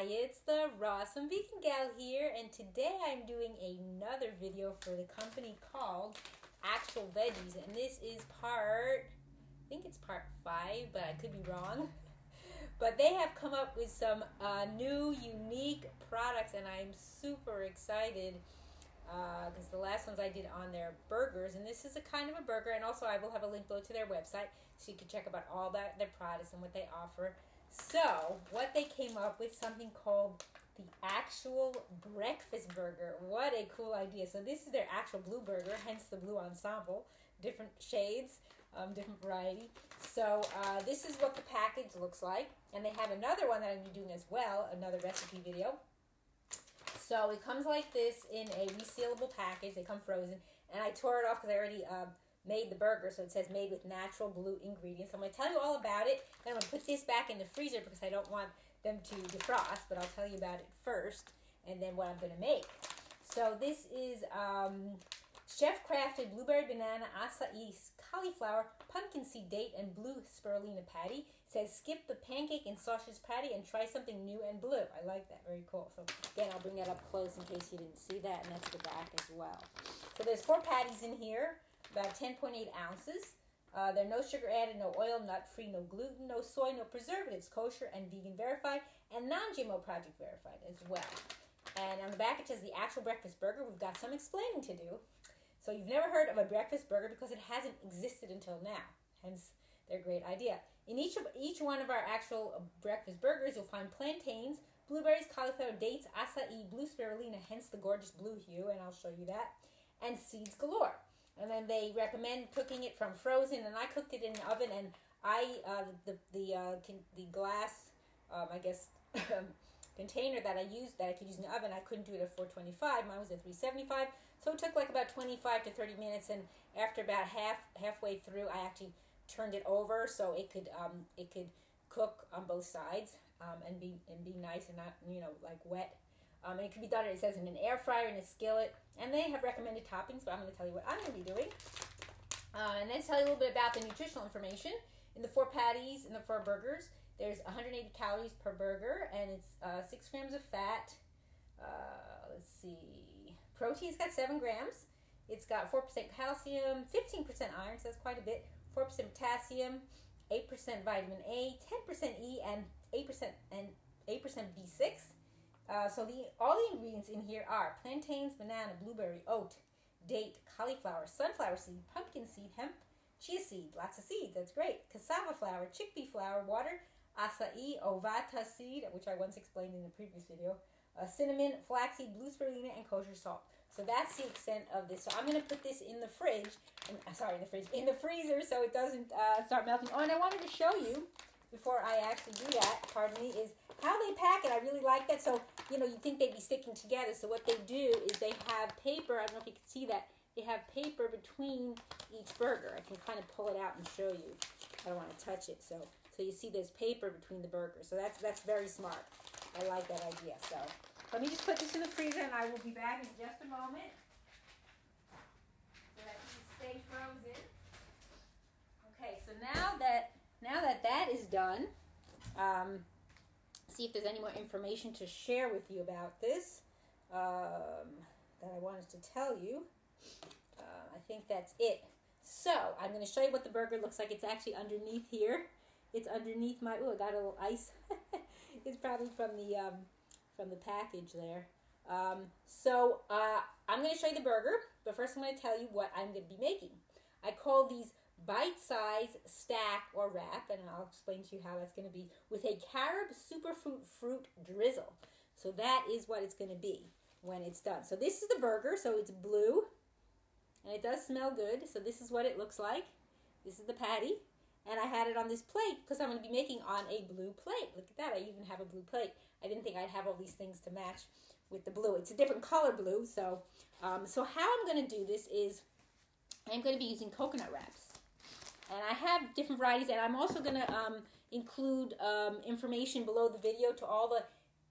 It's the Rawesome Vegan Gal here, and today I'm doing another video for the company called Actual Veggies, and this is I think it's part 5, but I could be wrong. But they have come up with some new, unique products, and I'm super excited because the last ones I did on their burgers, and this is a kind of a burger, and also I will have a link below to their website so you can check about all their products and what they offer. So, what they came up with, something called the Actual Breakfast Burger. What a cool idea. So this is their actual blue burger, hence the blue ensemble. Different shades, different variety. So this is what the package looks like. And they have another one that I'm going to be doing as well, another recipe video. So it comes like this in a resealable package. They come frozen. And I tore it off because I already made the burger, so it says made with natural blue ingredients. I'm going to tell you all about it, then I'm going to put this back in the freezer because I don't want them to defrost, but I'll tell you about it first, and then what I'm going to make. So this is chef-crafted blueberry banana, acai, cauliflower, pumpkin seed date, and blue spirulina patty. It says skip the pancake and sausage patty and try something new and blue. I like that, very cool. So again, I'll bring that up close in case you didn't see that, and that's the back as well. So there's 4 patties in here. About 10.8 ounces. They're no sugar added, no oil, nut-free, no gluten, no soy, no preservatives, kosher and vegan verified, and non-GMO project verified as well. And on the back it says the Actual Breakfast Burger. We've got some explaining to do. So you've never heard of a breakfast burger because it hasn't existed until now. Hence their great idea. In each one of our actual breakfast burgers, you'll find plantains, blueberries, cauliflower, dates, acai, blue spirulina, hence the gorgeous blue hue, and I'll show you that, and seeds galore. And then they recommend cooking it from frozen, and I cooked it in the oven, and the glass, I guess, container that I used that I could use in the oven, I couldn't do it at 425. Mine was at 375, so it took like about 25 to 30 minutes, and after about halfway through, I actually turned it over so it could cook on both sides and be nice and not, you know, like wet. And it can be done, it says, in an air fryer, in a skillet. And they have recommended toppings, but I'm going to tell you what I'm going to be doing. And then tell you a little bit about the nutritional information. In the 4 patties, in the 4 burgers, there's 180 calories per burger, and it's 6 grams of fat. Let's see. Protein's got 7 grams. It's got 4% calcium, 15% iron, so that's quite a bit. 4% potassium, 8% vitamin A, 10% E, and 8% B6. So all the ingredients in here are plantains, banana, blueberry, oat, date, cauliflower, sunflower seed, pumpkin seed, hemp, chia seed, lots of seeds, that's great, cassava flour, chickpea flour, water, acai, ovata seed, which I once explained in the previous video, cinnamon, flaxseed, blue spirulina, and kosher salt. So that's the extent of this. So I'm going to put this in the fridge, in the freezer so it doesn't start melting. Oh, and I wanted to show you, before I actually do that, pardon me, is how they pack it. I really like that. So, you know, you'd think they'd be sticking together. So what they do is they have paper. I don't know if you can see that. They have paper between each burger. I can kind of pull it out and show you. I don't want to touch it. So you see there's paper between the burgers. So that's very smart. I like that idea. So let me just put this in the freezer, and I will be back in just a moment so that it can stay frozen. Okay, so now that is done, see if there's any more information to share with you about this that I wanted to tell you. I think that's it. So I'm going to show you what the burger looks like. It's actually underneath here. It's underneath my. Oh, I got a little ice. It's probably from the package there. So I'm going to show you the burger, but first I'm going to tell you what I'm going to be making. I call these bite-size stack or wrap, and I'll explain to you how that's going to be, with a Carob Superfood fruit drizzle. So that is what it's going to be when it's done. So this is the burger, so it's blue, and it does smell good. So this is what it looks like. This is the patty, and I had it on this plate because I'm going to be making on a blue plate. Look at that, I even have a blue plate. I didn't think I'd have all these things to match with the blue. It's a different color blue, so how I'm going to do this is I'm going to be using coconut wraps. And I have different varieties, and I'm also going to include information below the video to all the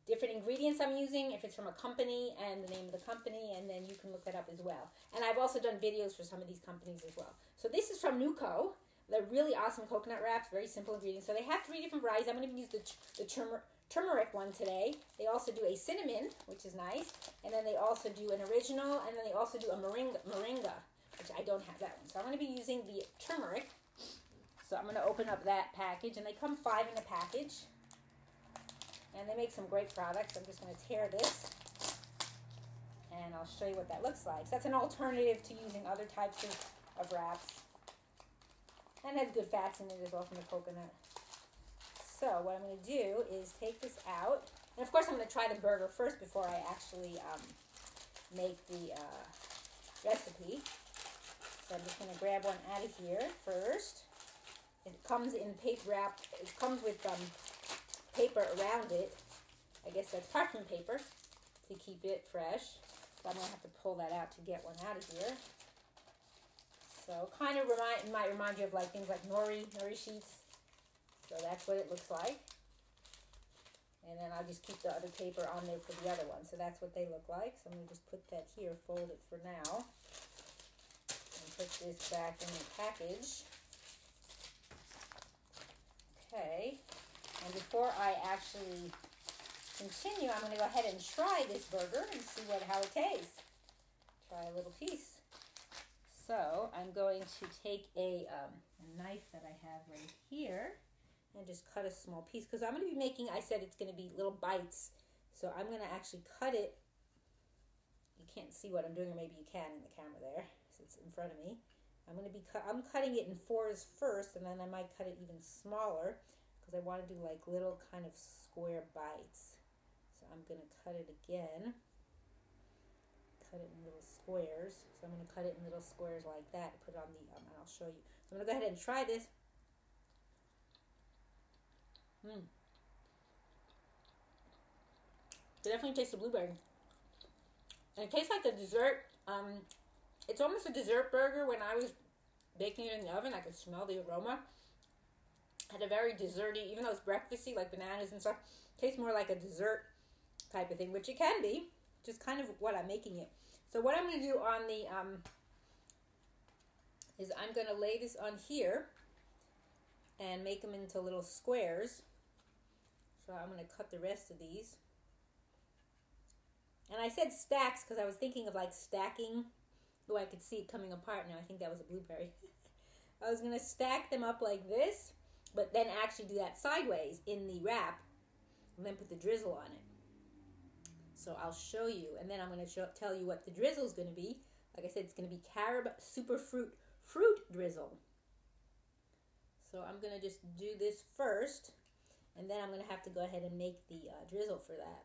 different ingredients I'm using, if it's from a company, and the name of the company, and then you can look that up as well. And I've also done videos for some of these companies as well. So this is from Nuco. They're really awesome coconut wraps, very simple ingredients. So they have 3 different varieties. I'm going to use the turmeric one today. They also do a cinnamon, which is nice. And then they also do an original. And then they also do a moringa, which I don't have that one. So I'm going to be using the turmeric. So I'm going to open up that package. And they come 5 in a package. And they make some great products. I'm just going to tear this. And I'll show you what that looks like. So that's an alternative to using other types of wraps. And it has good fats in it as well from the coconut. So what I'm going to do is take this out. And of course I'm going to try the burger first before I actually make the recipe. So I'm just going to grab one out of here first. It comes in paper wrap. It comes with paper around it. I guess that's parchment paper to keep it fresh. So I'm going to have to pull that out to get one out of here. So kind of might remind you of like things like nori sheets. So that's what it looks like. And then I'll just keep the other paper on there for the other one. So that's what they look like. So I'm going to just put that here, fold it for now. And put this back in the package. Okay. And before I actually continue, I'm going to go ahead and try this burger and see how it tastes. Try a little piece. So I'm going to take a knife that I have right here and just cut a small piece because I'm going to be making, I said it's going to be little bites. So I'm going to actually cut it. You can't see what I'm doing, or maybe you can in the camera there, since it's in front of me. I'm cutting it in 4s first, and then I might cut it even smaller because I want to do like little kind of square bites. So I'm going to cut it again. Cut it in little squares. So I'm going to cut it in little squares like that. Put it on the, and I'll show you. So I'm going to go ahead and try this. It definitely tastes the blueberry. And it tastes like a dessert. It's almost a dessert burger. When I was baking it in the oven, I could smell the aroma. Had a very desserty, even though it's breakfasty, like bananas and stuff, tastes more like a dessert type of thing, which it can be. Just kind of what I'm making it. So what I'm going to do on the, is I'm going to lay this on here and make them into little squares. So I'm going to cut the rest of these. And I said stacks because I was thinking of like stacking. Oh, I could see it coming apart now. I think that was a blueberry. I was going to stack them up like this, but then actually do that sideways in the wrap and then put the drizzle on it. So I'll show you, and then I'm going to tell you what the drizzle is going to be. Like I said, it's going to be Carob Superfood fruit drizzle. So I'm going to just do this first, and then I'm going to have to go ahead and make the drizzle for that.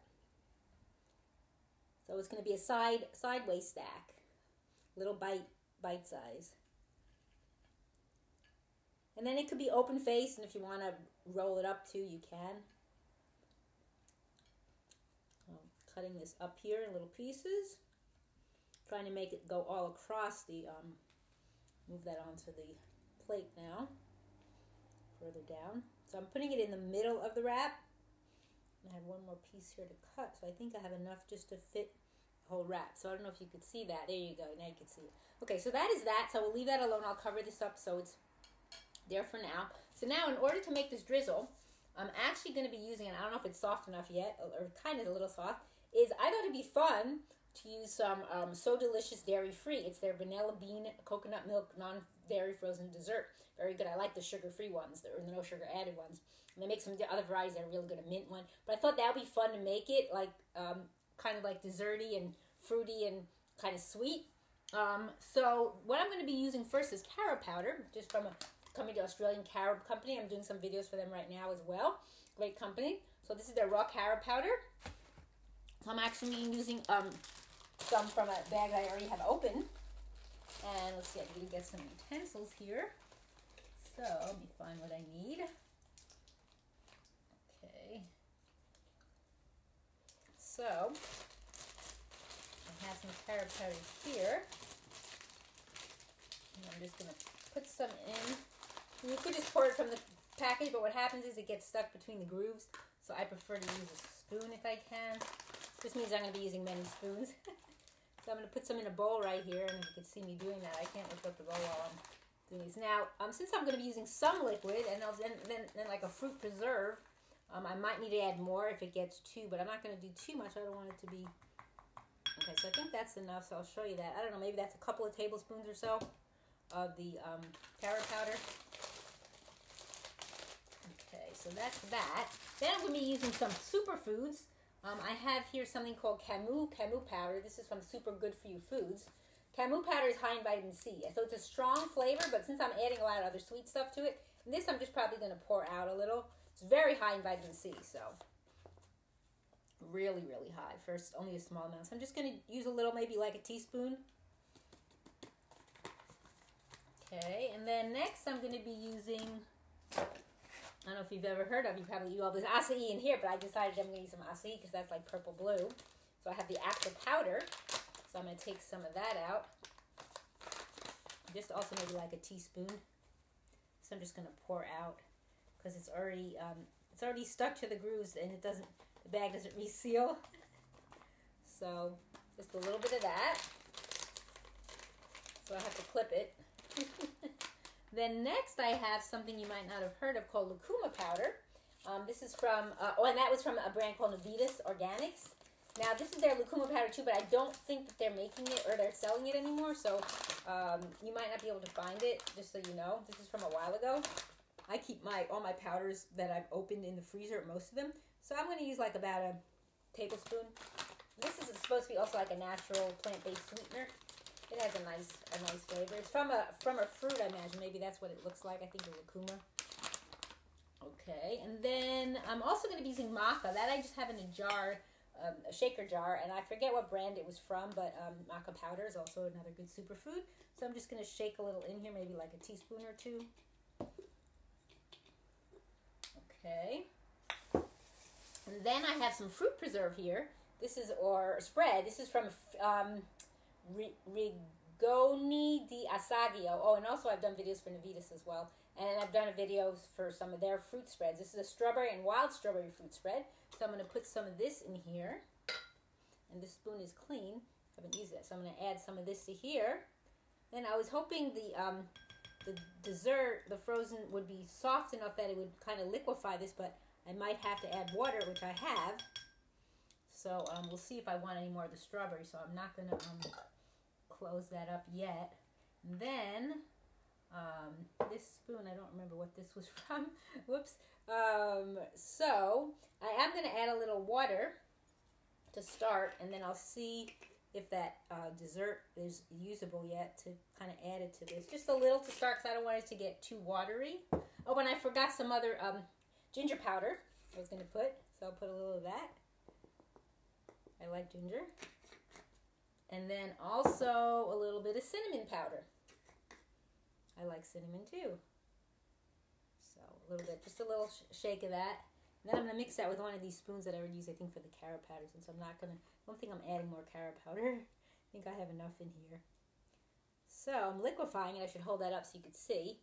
So it's going to be a sideways stack, little bite size. And then it could be open face, and if you want to roll it up too, you can. Cutting this up here in little pieces, trying to make it go all across the, move that onto the plate now, further down. So I'm putting it in the middle of the wrap. I have one more piece here to cut, so I think I have enough just to fit the whole wrap. So I don't know if you could see that. There you go, now you can see it. Okay, so that is that, so we'll leave that alone. I'll cover this up so it's there for now. So now in order to make this drizzle, I'm actually going to be using, and I don't know if it's soft enough yet, or kind of a little soft, is I thought it'd be fun to use some So Delicious Dairy Free. It's their vanilla bean coconut milk non-dairy frozen dessert. Very good. I like the sugar-free ones, or the no sugar added ones. And they make some other varieties that are really good, a mint one. But I thought that would be fun to make it like kind of like desserty and fruity and kind of sweet. So what I'm going to be using first is Carob powder, just from a company, the Australian Carob company. I'm doing some videos for them right now as well. Great company. So this is their raw Carob powder. So I'm actually using some from a bag I already have open. And let's see, I'm going to get some utensils here. So let me find what I need. Okay. So I have some Carob powder here. And I'm just going to put some in. And you could just pour it from the package, but what happens is it gets stuck between the grooves. So I prefer to use a spoon if I can. This means I'm going to be using many spoons. So I'm going to put some in a bowl right here, and if you can see me doing that, I can't lift up the bowl while I'm doing this. Now, since I'm going to be using some liquid, and then like a fruit preserve, I might need to add more if it gets too, but I'm not going to do too much. I don't want it to be... Okay, so I think that's enough, so I'll show you that. I don't know, maybe that's a couple of tablespoons or so of the Carob powder. Okay, so that's that. Then I'm going to be using some superfoods. I have here something called Camu powder. This is from Super Good For You Foods. Camu powder is high in vitamin C, so it's a strong flavor, but since I'm adding a lot of other sweet stuff to it, and this I'm just probably going to pour out a little. It's very high in vitamin C, so really, really high. First, only a small amount. So I'm just going to use a little, maybe like a teaspoon. Okay, and then next I'm going to be using, I don't know if you've ever heard of, you probably eat all this acai in here, but I decided I'm going to use some acai because that's like purple blue. So I have the Maca Powder, so I'm going to take some of that out. Just also maybe like a teaspoon. So I'm just going to pour out because it's already stuck to the grooves and the bag doesn't reseal. So just a little bit of that. So I have to clip it. Then next I have something you might not have heard of called Lucuma Powder. This is from, and that was from a brand called Navitas Organics. Now this is their Lucuma Powder too, but I don't think that they're making it or they're selling it anymore, so you might not be able to find it, just so you know. This is from a while ago. I keep all my powders that I've opened in the freezer, most of them. So I'm going to use like about a tablespoon. This is supposed to be also like a natural plant-based sweetener. It has a nice flavor. It's from a fruit, I imagine. Maybe that's what it looks like. I think the lucuma. Okay, and then I'm also going to be using maca. That I just have in a jar, a shaker jar, and I forget what brand it was from, but maca powder is also another good superfood. So I'm just going to shake a little in here, maybe like a teaspoon or two. Okay. And then I have some fruit preserve here. This is, or spread. This is from Rigoni di Asiago. Oh, and also I've done videos for Navitas as well. And I've done videos for some of their fruit spreads. This is a strawberry and wild strawberry fruit spread. So I'm going to put some of this in here. And this spoon is clean. I haven't used it. So I'm going to add some of this to here. Then I was hoping the dessert, the frozen, would be soft enough that it would kind of liquefy this, but I might have to add water, which I have. So we'll see if I want any more of the strawberry. So I'm not going to close that up yet. And then this spoon, I don't remember what this was from. Whoops. So I am going to add a little water to start, and then I'll see if that dessert is usable yet to kind of add it to this. Just a little to start because I don't want it to get too watery. Oh, and I forgot some other ginger powder I was going to put. So I'll put a little of that. I like ginger. And then also a little bit of cinnamon powder. I like cinnamon too. So a little bit, just a little shake of that. And then I'm going to mix that with one of these spoons that I would use, I think, for the Carob powder. Since I'm not going to, I don't think I'm adding more Carob powder. I think I have enough in here. So I'm liquefying it. I should hold that up so you could see.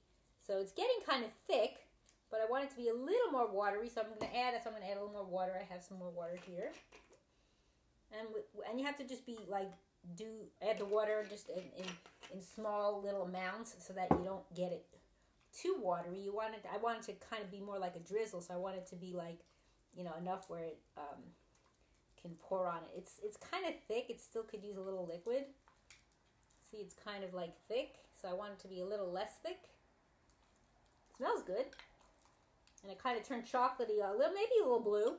So it's getting kind of thick, but I want it to be a little more watery. So I'm going to add it. So I'm going to add a little more water. I have some more water here. And you have to just be like, add the water just in small little amounts so that you don't get it too watery. I want it to kind of be more like a drizzle, so I want it to be like, you know, enough where it can pour on it. It's kind of thick. It still could use a little liquid. See, it's kind of like thick, so I want it to be a little less thick. It smells good. And it kind of turned chocolatey, maybe a little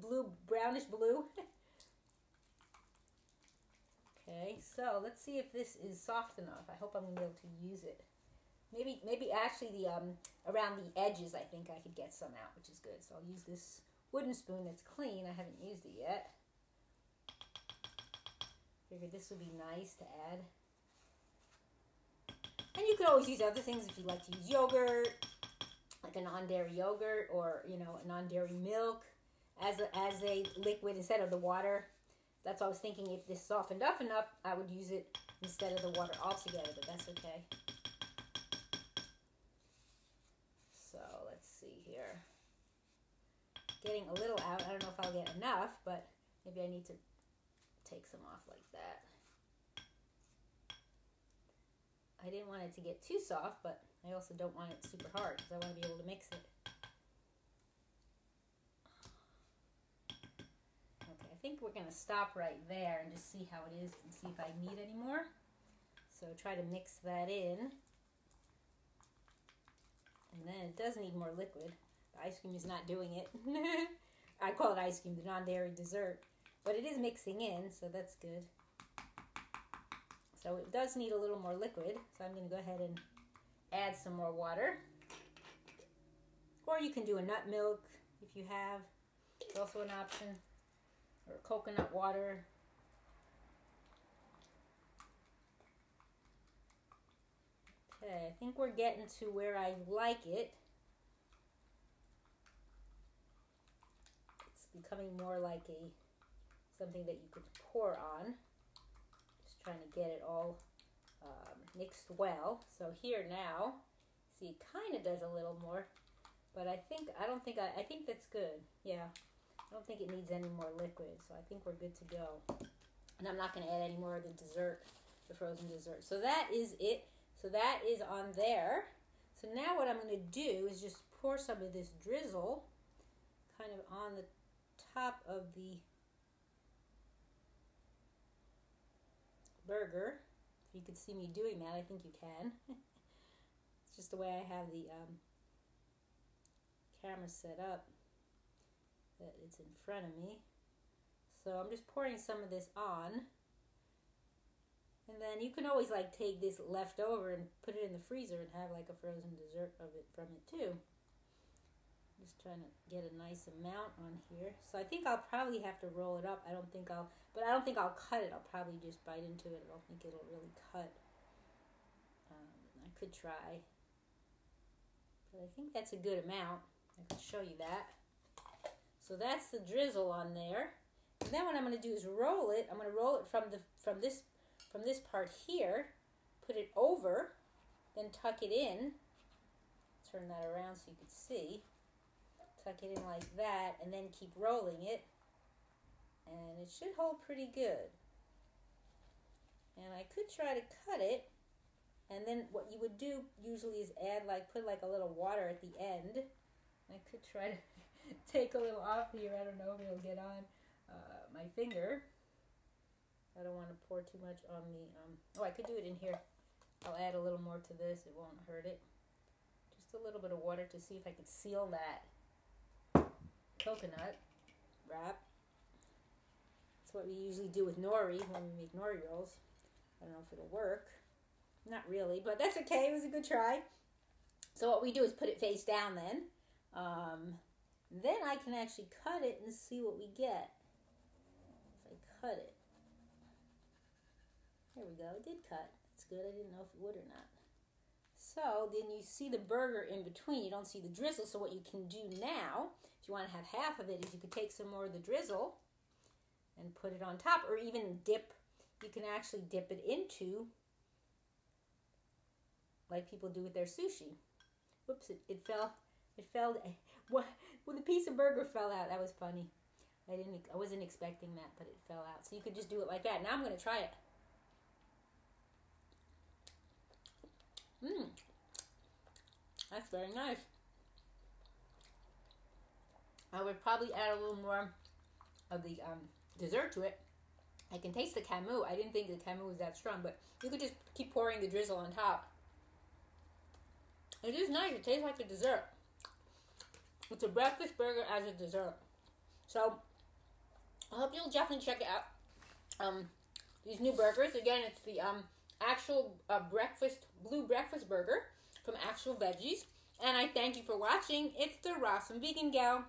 blue, brownish blue. Okay, so let's see if this is soft enough. I hope I'm going to be able to use it. Maybe actually the around the edges, I think I could get some out, which is good. So I'll use this wooden spoon that's clean. I haven't used it yet. Figured this would be nice to add. And you could always use other things if you like to use yogurt, like a non-dairy yogurt, or, you know, a non-dairy milk as a liquid instead of the water. That's what I was thinking. If this softened up enough, I would use it instead of the water altogether, but that's okay. So let's see here. Getting a little out. I don't know if I'll get enough, but maybe I need to take some off like that. I didn't want it to get too soft, but I also don't want it super hard because I want to be able to mix it. think we're going to stop right there and just see how it is and see if I need any more. So try to mix that in. And then it does need more liquid. The ice cream is not doing it. I call it ice cream, the non-dairy dessert. But it is mixing in, so that's good. So it does need a little more liquid. So I'm going to go ahead and add some more water. Or you can do a nut milk if you have. It's also an option. Or coconut water. Okay, I think we're getting to where I like it. It's becoming more like something that you could pour on. Just trying to get it all mixed well. So here now, see, it kind of does a little more, but I think that's good. Yeah, I don't think it needs any more liquid, so I think we're good to go. And I'm not going to add any more of the dessert, the frozen dessert. So that is it. So that is on there. So now what I'm going to do is just pour some of this drizzle kind of on the top of the burger. If you could see me doing that, I think you can. It's just the way I have the camera set up, that it's in front of me. So I'm just pouring some of this on. And then you can always like take this leftover and put it in the freezer and have like a frozen dessert of it from it too. Just trying to get a nice amount on here. So I think I'll probably have to roll it up. I don't think I'll cut it. I'll probably just bite into it. I don't think it'll really cut. I could try. But I think that's a good amount. I can show you that. So that's the drizzle on there. And then what I'm going to do is roll it. I'm going to roll it from this part here, put it over, then tuck it in. Turn that around so you can see. Tuck it in like that, and then keep rolling it. And it should hold pretty good. And I could try to cut it. And then what you would do usually is put like a little water at the end. I could try to take a little off here. I don't know if it'll get on my finger. I don't want to pour too much on the, I could do it in here. I'll add a little more to this. It won't hurt it. Just a little bit of water to see if I could seal that coconut wrap. That's what we usually do with nori when we make nori rolls. I don't know if it'll work. Not really, but that's okay. It was a good try. So what we do is put it face down then. Then I can actually cut it and see what we get. If I cut it. There we go. It did cut. That's good. I didn't know if it would or not. So then you see the burger in between. You don't see the drizzle. So what you can do now, if you want to have half of it, is you could take some more of the drizzle and put it on top, or even dip. You can actually dip it into, like people do with their sushi. Whoops! It fell. It fell. Well, the piece of burger fell out. That was funny. I wasn't expecting that, but it fell out. So you could just do it like that. Now I'm going to try it. That's very nice. I would probably add a little more of the dessert to it. I can taste the Camu. I didn't think the Camu was that strong, but you could just keep pouring the drizzle on top. It is nice. It tastes like a dessert. It's a breakfast burger as a dessert. So I hope you'll definitely check it out. These new burgers. Again, it's the actual blue breakfast burger from actual Veggies. And I thank you for watching. It's the Rawesome Vegan Gal.